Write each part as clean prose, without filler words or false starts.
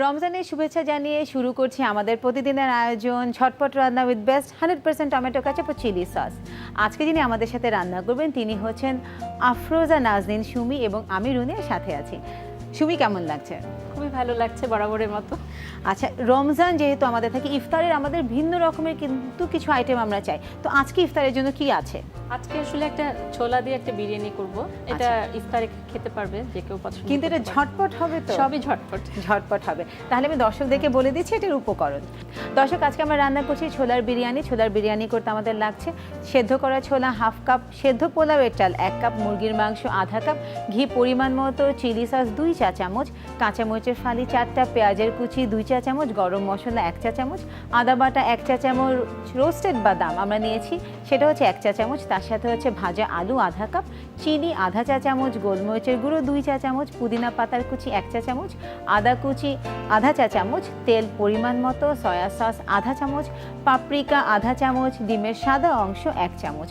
রমজানের শুভেচ্ছা জানিয়ে শুরু করছি আমাদের প্রতিদিনের আয়োজন ঝটপট রান্না উইথ বেস্ট 100% টমেটো কেচাপ ও চিলি সস। আজকে যিনি আমাদের সাথে রান্না করবেন তিনি হচ্ছেন আফরোজা নাজনীন সুমি এবং আমি রুনির সাথে আছি। সুমি, কেমন লাগছে? খুবই ভালো লাগছে বরাবরের মতো। আচ্ছা, রমজান যেহেতু আমাদের থাকে, ইফতারের আমাদের ভিন্ন রকমের কিন্তু কিছু আইটেম আমরা চাই, তো আজকে ইফতারের জন্য কি আছে? আজকে আসলে একটা ছোলা দিয়ে একটা বিরিয়ানি করব। এটা ইফতারে খেতে পারবে যে কেউ পছন্দ, কিন্তু এটা ঝটপট হবে তো? সবই ঝটপট ঝটপট হবে। তাহলে আমি দর্শকদেরকে বলে দিচ্ছি এটার উপকরণ। দর্শক, আজকে আমরা রান্না করছি ছোলার বিরিয়ানি। ছোলার বিরিয়ানি করতে আমাদের লাগছে সেদ্ধ করা ছোলা হাফ কাপ, সেদ্ধ পোলাওয়ের চাল 1 কাপ, মুরগির মাংস আধা কাপ, ঘি পরিমাণ মতো, চিলি সস 2 চা চামচ, কাঁচামরিচের ফালি 4টা, পেঁয়াজের কুচি 2 চা চামচ, গরম মশলা 1 চা চামচ, আদা বাটা 1 চা চামচ, রোস্টেড বাদাম আমরা নিয়েছি সেটা হচ্ছে 1 চা চামচ, তার সাথে হচ্ছে ভাজা আলু আধা কাপ, চিনি আধা চা চামচ, গোলমরিচের গুঁড়ো 2 চা চামচ, পুদিনা পাতার কুচি 1 চা চামচ, আদা কুচি আধা চা চামচ, তেল পরিমাণ মতো, সয়া সস আধা চামচ, পাপরিকা আধা চামচ, ডিমের সাদা অংশ 1 চামচ।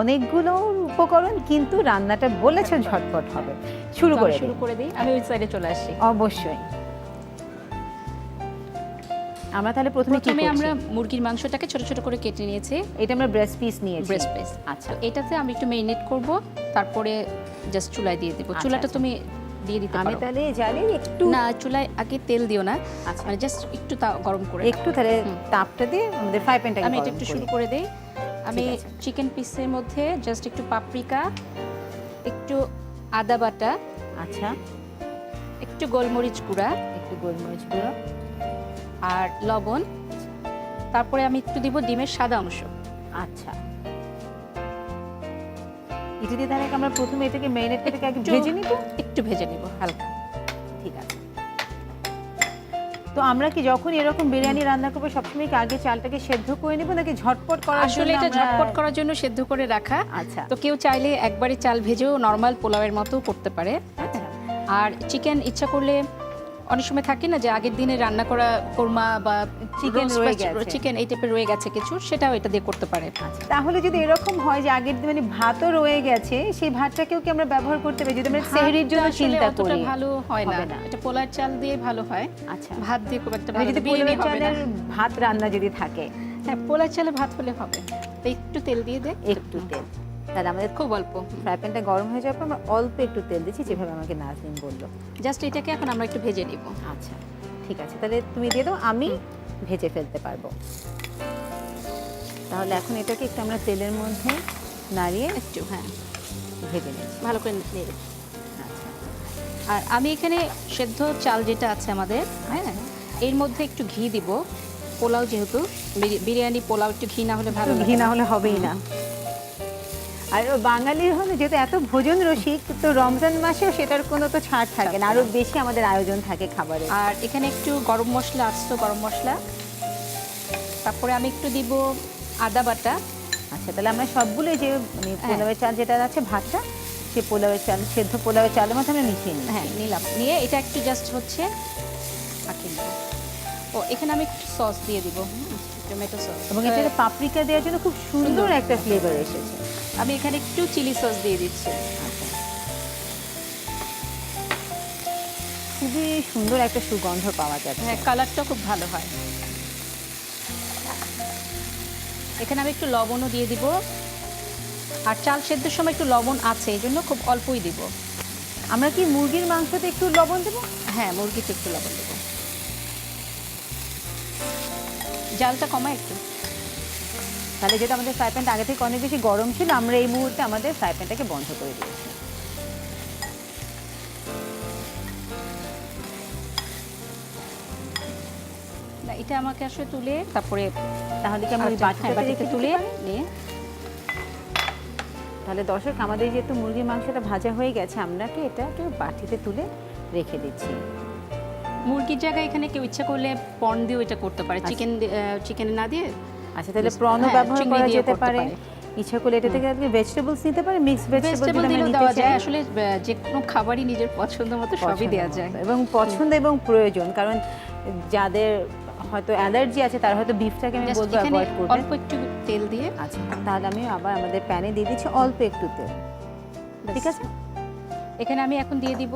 অনেকগুলো উপকরণ, কিন্তু রান্নাটা বলেছেন ঝটপট হবে। শুরু করে দিই। আমি ওই সাইডে চলে আসি। অবশ্যই। আমরা তাহলে প্রথমে আমরা মুরগির মাংসটাকে ছোট ছোট করে কেটে নিয়েছি। এটা আমরা ব্রেস্ট পিস নিয়েছি। Breast piece. আচ্ছা, এটাতে আমি একটু মেরিনেট করব, তারপরে জাস্ট চুলায় দিয়ে দেব। চুলাটা তুমি দিয়ে দিতে পারো। আমি তাহলে জানি একটু না, চুলায় আগে তেল দিও না, আচ্ছা, মানে জাস্ট একটু গরম করে একটু তাহলে তাপটা দিয়ে আমাদের ফ্রাই প্যানটাকে আমি এটা একটু শুরু করে দেই। আমি চিকেন পিসের মধ্যে জাস্ট একটু পাপরিকা, একটু আদা বাটা, আচ্ছা, একটু গোলমরিচ গুঁড়া, একটু গোলমরিচ গুঁড়ো আর লবণ, তারপরে আমি একটু দিব ডিমের সাদা অংশ। আচ্ছা, এটা দিয়ে তাহলে আমরা প্রথমে এটাকে ম্যারিনেট করে আগে ভেজে নিব। একটু ভেজে নিব হালকা। ঠিক আছে। তো আমরা কি যখন এরকম বিরিয়ানি রান্না করবো সবসময় কি আগে চালটাকে সেদ্ধ করে নিব নাকি ঝটপট করার জন্য? আসলে এটা ঝটপট করার জন্য সেদ্ধ করে রাখা। আচ্ছা, তো কেউ চাইলে একবারে চাল ভেজেও নরমাল পোলাওয়ের মতো করতে পারে। আচ্ছা। আর চিকেন ইচ্ছা করলে অনেক সময় থাকে না যে আগের দিনে রান্না করা কোরমা বা চিকেন এই টাইপের রয়ে গেছে কিছু, সেটাও এটা দিয়ে করতে পারে। তাহলে যদি এরকম হয় যে আগের দিন মানে ভাতও রয়ে গেছে, সেই ভাতটাকেও কি আমরা ব্যবহার করতে পারি যদি আমরা সেহরির জন্য চিন্তা করি? ভালো হয় না, এটা পোলার চাল দিয়ে ভালো হয়। আচ্ছা, ভাত দিয়ে খুব একটা ভালো যদি পোলার চালের ভাত রান্না যদি থাকে, হ্যাঁ পোলার চালে ভাত হলে হবে। তো একটু তেল দিয়ে দে, একটু তেল। তাহলে আমাদের খুব অল্প ফ্রাই প্যানটা গরম হয়ে যাওয়ার পর আমরা অল্প একটু তেল দিচ্ছি, যেভাবে আমাকে নাজনীন বললো। জাস্ট এটাকে এখন আমরা একটু ভেজে নিব। আচ্ছা, ঠিক আছে, তাহলে তুমি দিয়ে দাও, আমি ভেজে ফেলতে পারবো। তাহলে এখন এটাকে একটু আমরা তেলের মধ্যে নাড়িয়ে একটু ভেজে নিই ভালো করে নেড়ে। আচ্ছা, আর আমি এখানে সেদ্ধ চাল যেটা আছে আমাদের, হ্যাঁ এর মধ্যে একটু ঘি দিব। পোলাও যেহেতু বিরিয়ানি পোলাও, একটু ঘি না হলে ভালো, ঘি না হলে হবেই না। আর বাঙালির হলে যেহেতু এত ভোজন রসিক, তো রমজান মাসেও সেটার কোনো তো ছাড় থাকে না, আরো বেশি আমাদের আয়োজন থাকে খাবারের। আর এখানে একটু গরম মশলা, আস্ত গরম মশলা, তারপরে আমি একটু দিব আদা বাটা। আচ্ছা, তাহলে আমরা সবগুলো যে মানে পোলাওয়ের চাল যেটা আছে ভাতটা, সে পোলাওয়ের চাল, সেদ্ধ পোলাওয়ের চালের মধ্যে আমরা মিশিয়ে নিই। হ্যাঁ নিলাম, নিয়ে এটা একটু জাস্ট হচ্ছে মাখিয়ে নেব। ও এখানে আমি একটু সস দিয়ে দিব, টমেটো সস, এবং এটাতে পাপরিকা দেওয়ার জন্য খুব সুন্দর একটা ফ্লেভার এসেছে। আমি এখানে একটু চিলি সস দিয়ে দিচ্ছি। আচ্ছা, খুবই সুন্দর একটা সুগন্ধ পাওয়া যাচ্ছে। হ্যাঁ কালারটা খুব ভালো হয়। এখানে আমি একটু লবণও দিয়ে দিব, আর চাল সেদ্ধের সময় একটু লবণ আছে, এই জন্য খুব অল্পই দিব। আমরা কি মুরগির মাংসতে একটু লবণ দেবো? হ্যাঁ মুরগিতে একটু লবণ দেবো, জালটা কমা একটু। তাহলে যেটা আমাদের ফ্রাই প্যানটা আগে থেকে অনেক বেশি গরম ছিল, আমরা এই মুহূর্তে আমাদের ফ্রাই প্যানটাকে বন্ধ করে দিয়েছি। না এটা আমাকে আসলে তুলে তারপরে, তাহলে কি আমরা বাটিতে তুলে নিয়ে, তাহলে দর্শক আমাদের যেহেতু মুরগির মাংসটা ভাজা হয়ে গেছে, আমরা কি এটাকে বাটিতে তুলে রেখে দিচ্ছি। মুরগির জায়গায় এখানে কেউ ইচ্ছা করলে পর্ন দিয়েও এটা করতে পারে, চিকেন না দিয়ে। আচ্ছা, তাহলে প্রনও ব্যবহার করা যেতে পারে। ইচ্ছা করলে এটা থেকে আপনি ভেজিটেবলস নিতে পারেন, মিক্স ভেজিটেবল দিলেও দেওয়া যায়। আসলে যে কোনো খাবারই নিজের পছন্দ মতো সবই দেওয়া যায়, এবং পছন্দ এবং প্রয়োজন। কারণ যাদের হয়তো অ্যালার্জি আছে তারা হয়তো বিফটাকে আমি বলবো অ্যাভয়েড করবেন। অল্প একটু তেল দিয়ে। আচ্ছা, তাহলে আমি আবার আমাদের প্যানে দিয়ে দিচ্ছি অল্প একটু তেল। ঠিক আছে, এখানে আমি এখন দিয়ে দিব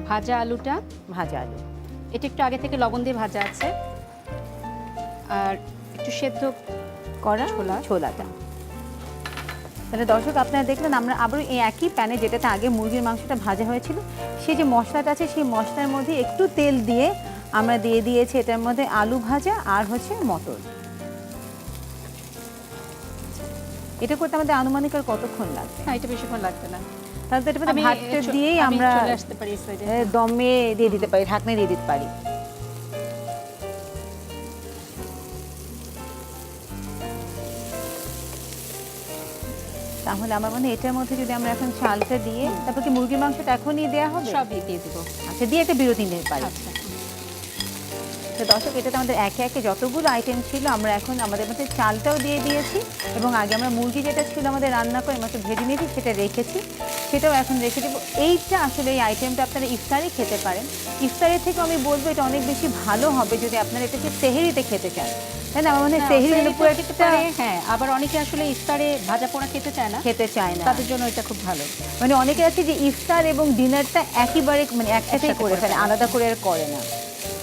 ভাজা আলুটা। ভাজা আলু এটা একটু আগে থেকে লবণ দিয়ে ভাজা আছে, আর একটু সেদ্ধ করা ছোলাটা। তাহলে দর্শক আপনারা দেখলেন আমরা আবার এই একই প্যানে যেটাতে আগে মুরগির মাংসটা ভাজা হয়েছিল, সেই যে মশলাটা আছে সেই মশলার মধ্যে একটু তেল দিয়ে আমরা দিয়ে দিয়েছি এটার মধ্যে আলু ভাজা আর হচ্ছে মটর। এটা করতে আমাদের আনুমানিক আর কতক্ষণ লাগবে? না, এটা বেশিক্ষণ লাগবে না। তাহলে তো এটা মধ্যে ভাতটা দিয়েই আমরা চলে আসতে পারি সাইডে, দমে দিয়ে দিতে পারি, ঢাকনা দিয়ে দিতে পারি। তাহলে আমার মনে হয় এটার মধ্যে যদি আমরা এখন চালটা দিয়ে তারপর কি মুরগির মাংসটা এখনই দেওয়া হবে? সবই দিয়ে দিব। আচ্ছা, দিয়ে একটা বিরতি নিতে পারি। আচ্ছা, তো দর্শক, এটাতে আমাদের একে একে যতগুলো আইটেম ছিল আমরা এখন আমাদের মধ্যে চালটাও দিয়ে দিয়েছি, এবং আগে আমরা মুরগি যেটা ছিল আমাদের রান্না করে মাত্র ভেজে নিয়েছি সেটা রেখেছি, সেটাও এখন রেখে দেবো। এইটা আসলে এই আইটেমটা আপনারা ইফতারে খেতে পারেন। ইফতারের থেকে আমি বলবো এটা অনেক বেশি ভালো হবে যদি আপনারা এটাকে সেহরিতে খেতে চান, তাই না? আমার মনে হয় সেহরির উপর একটা, হ্যাঁ, আবার অনেকে আসলে ইফতারে ভাজা পোড়া খেতে চায় না, তাদের জন্য এটা খুব ভালো। মানে অনেকে আছে যে ইফতার এবং ডিনারটা একেবারে মানে একসাথেই করে ফেলে, আলাদা করে আর করে না।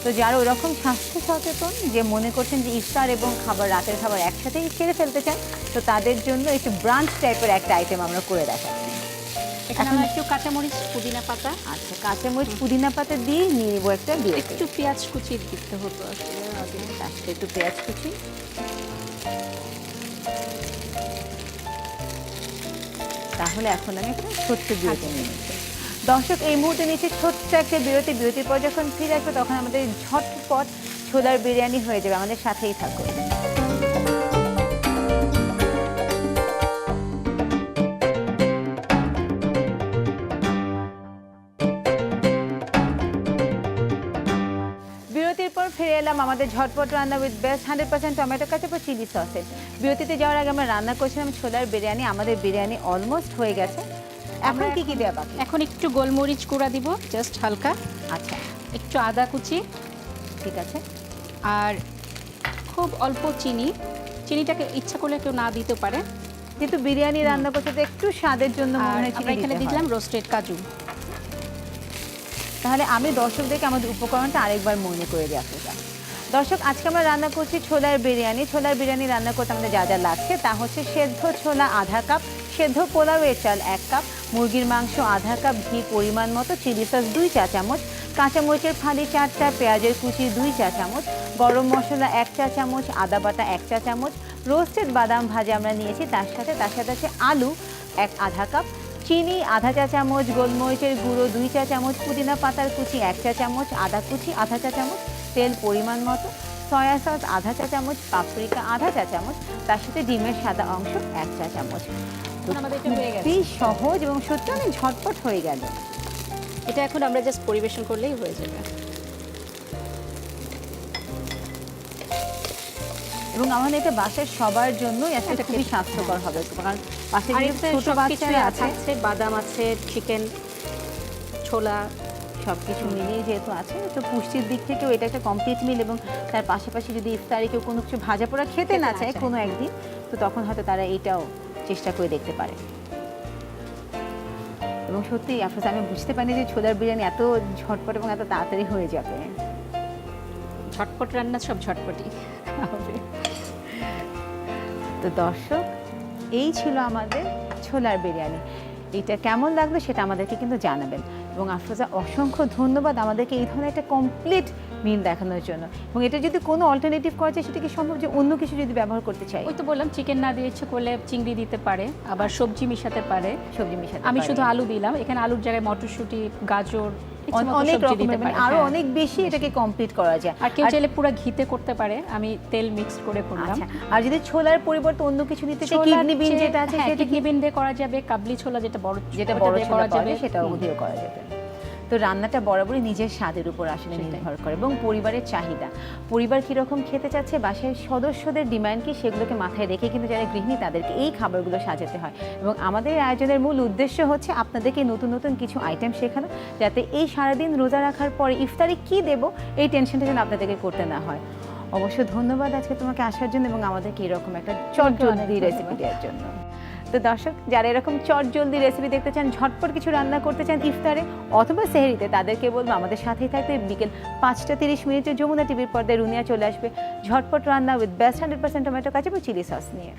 তো যারা ওরকম স্বাস্থ্য সচেতন যে মনে করছেন যে ইফতার এবং খাবার, রাতের খাবার একসাথেই সেরে ফেলতে চান, তো তাদের জন্য একটু ব্রাঞ্চ টাইপের একটা আইটেম আমরা করে দেখাচ্ছি। এখানে আমরা একটু কাঁচামরিচ, পুদিনা পাতা, আচ্ছা, কাঁচামরিচ পুদিনা পাতা দিয়ে নিয়ে নেবো একটা বিরতি। একটু পেঁয়াজ কুচি দিতে হতো আসলে আগে, আচ্ছা, একটু পেঁয়াজ কুচি। তাহলে এখন আমি একটা ছোট্ট বিরতি নিয়ে নিচ্ছি। দর্শক, এই মুহূর্তে নিচে ছোট্ট একটা বিরতি। বিরতির পর যখন ফিরে আসবে তখন আমাদের ঝটপট ছোলার বিরিয়ানি হয়ে যাবে। আমাদের সাথেই থাকুন। বিরতির পর ফিরে এলাম আমাদের ঝটপট রান্না উইথ বেস্ট 100% টমেটো কেচাপ ও চিলি সসে। বিরতিতে যাওয়ার আগে আমরা রান্না করছিলাম ছোলার বিরিয়ানি। আমাদের বিরিয়ানি অলমোস্ট হয়ে গেছে। এখন কি দেওয়া বাকি? এখন একটু গোলমরিচ গুঁড়া দিব, জাস্ট হালকা। আচ্ছা, একটু আদা কুচি, ঠিক আছে, আর খুব অল্প চিনি। চিনিটাকে ইচ্ছা করলে কেউ না দিতে পারে, যেহেতু বিরিয়ানি রান্না করতে তো একটু স্বাদের জন্য মনে হয় আমরা এখানে দিলাম রোস্টেড কাজু। তাহলে আমি দর্শকদেরকে আমাদের উপকরণটা আরেকবার মনে করে দিই আপনারা। দর্শক, আজকে আমরা রান্না করছি ছোলার বিরিয়ানি। ছোলার বিরিয়ানি রান্না করতে আমাদের যা যা লাগছে তা হচ্ছে সেদ্ধ ছোলা আধা কাপ, সেদ্ধ পোলাওয়ের চাল 1 কাপ, মুরগির মাংস আধা কাপ, ঘি পরিমাণ মতো, চিলি সস 2 চা চামচ, কাঁচামরিচের ফালি 4টা, পেঁয়াজের কুচি 2 চা চামচ, গরম মশলা 1 চা চামচ, আদা বাটা 1 চা চামচ, রোস্টেড বাদাম ভাজা আমরা নিয়েছি, তার সাথে আছে আলু আধা কাপ, চিনি আধা চা চামচ, গোলমরিচের গুঁড়ো 2 চা চামচ, পুদিনা পাতার কুচি 1 চা চামচ, আদা কুচি আধা চা চামচ, তেল পরিমাণ মতো, সয়া সস আধা চা চামচ, পাপরিকা আধা চা চামচ, তার সাথে ডিমের সাদা অংশ 1 চা চামচ। খুবই সহজ এবং সত্যি অনেক ঝটপট হয়ে গেল। এটা এখন আমরা জাস্ট পরিবেশন করলেই হয়ে যাবে। এবং আমাদের এটা বাসার সবার জন্যই আসলে খুবই স্বাস্থ্যকর হবে, কারণ বাসায় ছোট বাচ্চারা আছে, বাদাম আছে, চিকেন, ছোলা সব কিছু মিলিয়ে যেহেতু আছে, তো পুষ্টির দিক থেকেও এটা একটা কমপ্লিট মিল। এবং তার পাশাপাশি যদি ইফতারে কেউ কোনো কিছু ভাজা পোড়া খেতে না চায় কোনো একদিন, তো তখন হয়তো তারা এইটাও চেষ্টা করে দেখতে পারে। এবং সত্যি আফরোজ, আমি বুঝতে পারিনি যে ছোলার বিরিয়ানি এত ঝটপট এবং এত তাড়াতাড়ি হয়ে যাবে। ঝটপট রান্না সব ঝটপটই হবে। তো দর্শক, এই ছিল আমাদের ছোলার বিরিয়ানি। এটা কেমন লাগলো সেটা আমাদেরকে কিন্তু জানাবেন। এবং আফরোজা, অসংখ্য ধন্যবাদ আমাদেরকে এই ধরনের একটা কমপ্লিট মিল দেখানোর জন্য। এবং এটা যদি কোনো অল্টারনেটিভ করা যায় সেটা কি সম্ভব, যে অন্য কিছু যদি ব্যবহার করতে চাই? ওই তো বললাম, চিকেন না দিয়ে ইচ্ছে করলে চিংড়ি দিতে পারে, আবার সবজি মিশাতে পারে। সবজি মিশাতে আমি শুধু আলু দিলাম, এখানে আলুর জায়গায় মটরশুঁটি, গাজর, অনেক রকমের, মানে আরো অনেক বেশি এটাকে কমপ্লিট করা যায়। আর কেউ চাইলে পুরো ঘিতে করতে পারে, আমি তেল মিক্স করে করলাম। আর যদি ছোলার পরিবর্তে অন্য কিছু দিতে চাই, কিডনি বিন যেটা আছে সেটা কিডনি বিন দিয়ে করা যাবে, কাবলি ছোলা যেটা বড় করা যাবে সেটাও দিয়েও করা যাবে। তো রান্নাটা বরাবরই নিজের স্বাদের উপর আসলে নির্ভর করে এবং পরিবারের চাহিদা, পরিবার কীরকম খেতে চাচ্ছে, বাসায় সদস্যদের ডিমান্ড কি, সেগুলোকে মাথায় রেখে কিন্তু যারা গৃহিণী তাদেরকে এই খাবারগুলো সাজাতে হয়। এবং আমাদের আয়োজনের মূল উদ্দেশ্য হচ্ছে আপনাদেরকে নতুন নতুন কিছু আইটেম শেখানো, যাতে এই সারাদিন রোজা রাখার পরে ইফতারে কি দেব এই টেনশনটা যেন আপনাদেরকে করতে না হয়। অবশ্য ধন্যবাদ আজকে তোমাকে আসার জন্য এবং আমাদেরকে এরকম একটা চটজলদি রেসিপি দেওয়ার জন্য। তো দর্শক যারা এরকম চটজলদি রেসিপি দেখতে চান, ঝটপট কিছু রান্না করতে চান ইফতারে অথবা সেহরিতে, তাদেরকে বলবো আমাদের সাথেই থাকতে। বিকেল 5টা 30 যমুনা টিভির পর্দায় রুনিয়া চলে আসবে ঝটপট রান্না উইথ বেস্ট 100% টমেটো কাঁচা এবং চিলি সস নিয়ে।